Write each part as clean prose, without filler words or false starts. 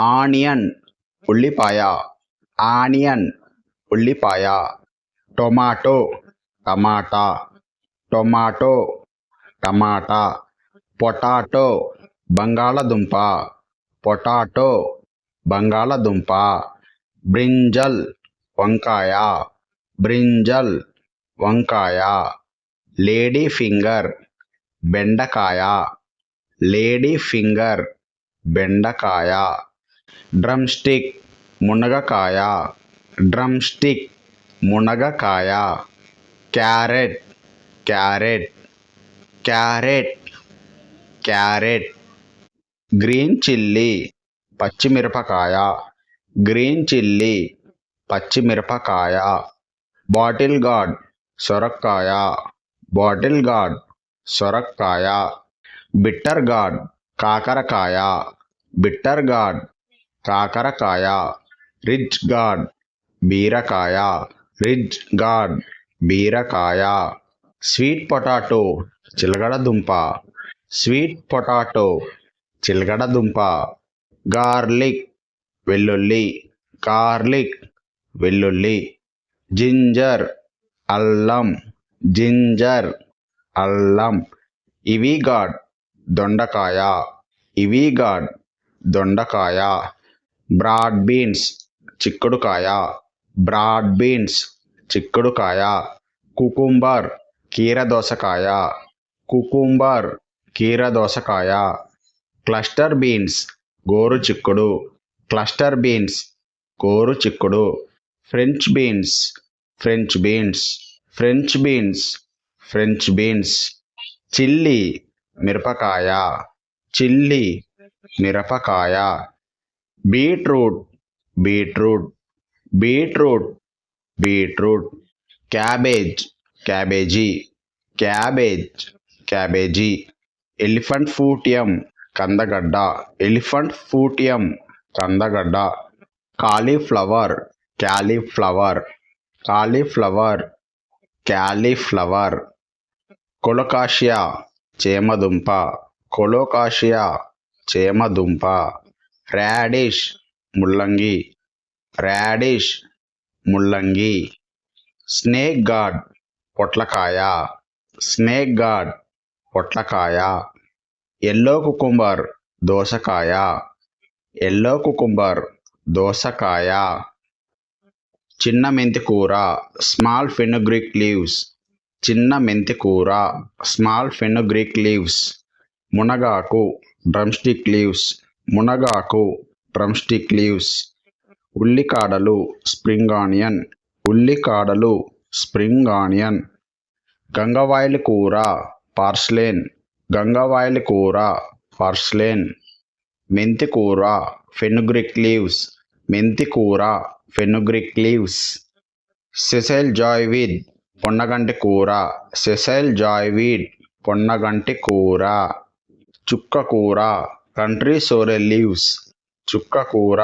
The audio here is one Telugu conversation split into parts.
ఆనియన్ ఉల్లిపాయ, ఆనియన్ ఉల్లిపాయ. టొమాటో టమాటా, టొమాటో టమాటా. పొటాటో బంగాళదుంప, పొటాటో బంగాళదుంప. బ్రింజల్ వంకాయ, బ్రింజల్ వంకాయ. లేడీ ఫింగర్ బెండకాయ, లేడీ ఫింగర్ బెండకాయ. డ్రమ్ స్టిక్ మునగకాయ, డ్రమ్ స్టిక్ మునగకాయ. Carrot carrot carrot carrot. Green chilli పచ్చిమిరపకాయ, గ్రీన్ చిల్లీ పచ్చిమిరపకాయ. బాటిల్ గార్డ్ సొరకాయ, బాటిల్ గార్డ్ సొరకాయ. బిట్టర్ గార్డ్ కాకరకాయ, బిట్టర్ గార్డ్ కాకరకాయ. రిచ్ గార్డ్ బీరకాయ, రిచ్ గార్డ్ బీరకాయ. స్వీట్ పొటాటో చిలగడదుంప, స్వీట్ పొటాటో చిలగడదుంప. గార్లిక్ వెల్లుల్లి, గార్లిక్ వెల్లుల్లి. జింజర్ అల్లం, జింజర్ అల్లం. ఇవి గార్డ్ దొండకాయ, ఇవి గార్డ్ దొండకాయ. బ్రాడ్ బీన్స్ చిక్కుడుకాయ, బ్రాడ్ బీన్స్ చిక్కుడుకాయ. కుకుంబర్ కీరదోసకాయ, కుకుంబర్ కీరదోసకాయ. క్లస్టర్ బీన్స్ గోరు చిక్కుడు, క్లస్టర్ బీన్స్ గోరు చిక్కుడు. French beans, French beans, French beans, French beans. Chilli మిరపకాయ, చిల్లీ మిరపకాయ. Beetroot, beetroot, beetroot, beetroot. Cabbage క్యాబేజీ, క్యాబేజ్ క్యాబేజీ. ఎలిఫెంట్ ఫూటియం కందగడ్డ, ఎలిఫెంట్ ఫూటియం కందగడ్డ. Cauliflower cauliflower, cauliflower cauliflower. Colocasia చేమదుంప, కొలోకాషియా చేమదుంప. రాడిష్ ముల్లంగి, రాడిష్ ముల్లంగి. స్నేక్ గార్డ్ పొట్లకాయ, స్నేక్ గార్డ్ పొట్లకాయ. ఎల్లో కుకుంబర్ దోసకాయ, ఎల్లో కుకుంబర్ దోసకాయ. చిన్న మెంతి కూర స్మాల్ ఫెనుగ్రీక్ లీవ్స్, చిన్న మెంతి కూర స్మాల్ ఫెనుగ్రీక్ లీవ్స్. మునగాకు డ్రమ్ స్టిక్ లీవ్స్, మునగాకు డ్రమ్ స్టిక్ లీవ్స్. ఉల్లికాడలు స్ప్రింగ్ ఆనియన్, ఉల్లికాడలు స్ప్రింగ్ ఆనియన్. గంగవాయిల్ కూర పార్స్లేన్, గంగవాయిల్ కూర పార్స్లేన్. మెంతి కూర ఫెనుగ్రీక్ లీవ్స్, మెంతి కూర fenugreek leaves. Sessile joyweed పొన్నగంటి కూర, సెసైల్ జాయ్ విత్ పొన్నగంటి కూర. చుక్క కూర కంట్రీ సోరెల్ లీవ్స్, చుక్క కూర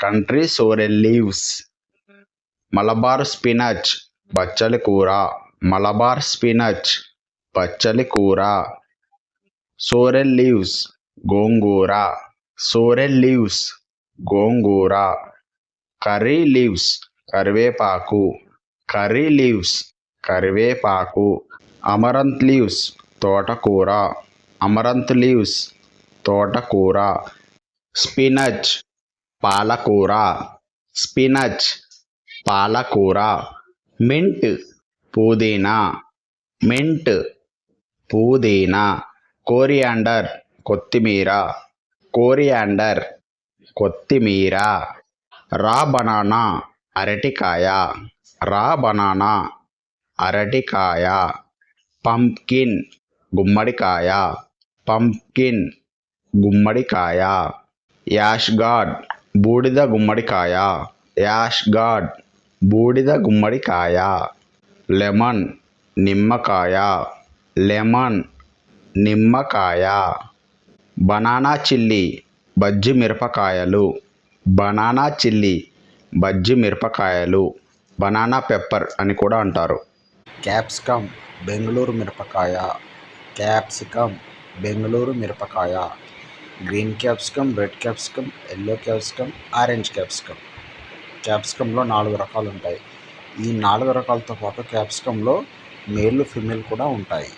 country sorrel leaves. Malabar spinach బచ్చలి కూర, మలబార్ స్పినచ్ బచ్చలి కూర. సోరెల్ లీవ్స్ గోంగూర, సోరెల్ లీవ్స్ గోంగూర. కర్రీ లీవ్స్ కరివేపాకు, కర్రీ లీవ్స్ కరివేపాకు. అమరంత్ లీవ్స్ తోటకూర, అమరంత్ లీవ్స్ తోటకూర. స్పినచ్ పాలకూర, స్పినచ్ పాలకూర. మింట్ పుదీనా, మింట్ పుదీనా. కోరియాండర్ కొత్తిమీర, కోరియాండర్ కొత్తిమీర. రా బనానా అరటికాయ, రా బనానా అరటికాయ. పంప్కిన్ గుమ్మడికాయ, పంప్కిన్ గుమ్మడికాయ. యాష్ గార్డ్ బూడిద గుమ్మడికాయ, యాష్ గార్డ్ బూడిద గుమ్మడికాయ. లెమన్ నిమ్మకాయ, లెమన్ నిమ్మకాయ. బనానా చిల్లీ బజ్జి మిరపకాయలు, బనానా చిల్లీ బజ్జి మిరపకాయలు. బనానా పెప్పర్ అని కూడా అంటారు. క్యాప్సికమ్ బెంగళూరు మిరపకాయ, క్యాప్సికమ్ బెంగళూరు మిరపకాయ. Green capsicum, red capsicum, yellow capsicum, orange capsicum. క్యాప్సికంలో 4 రకాలు ఉంటాయి. ఈ 4 రకాలతో పాటు క్యాప్సికంలో మేల్ ఫిమేల్ కూడా ఉంటాయి.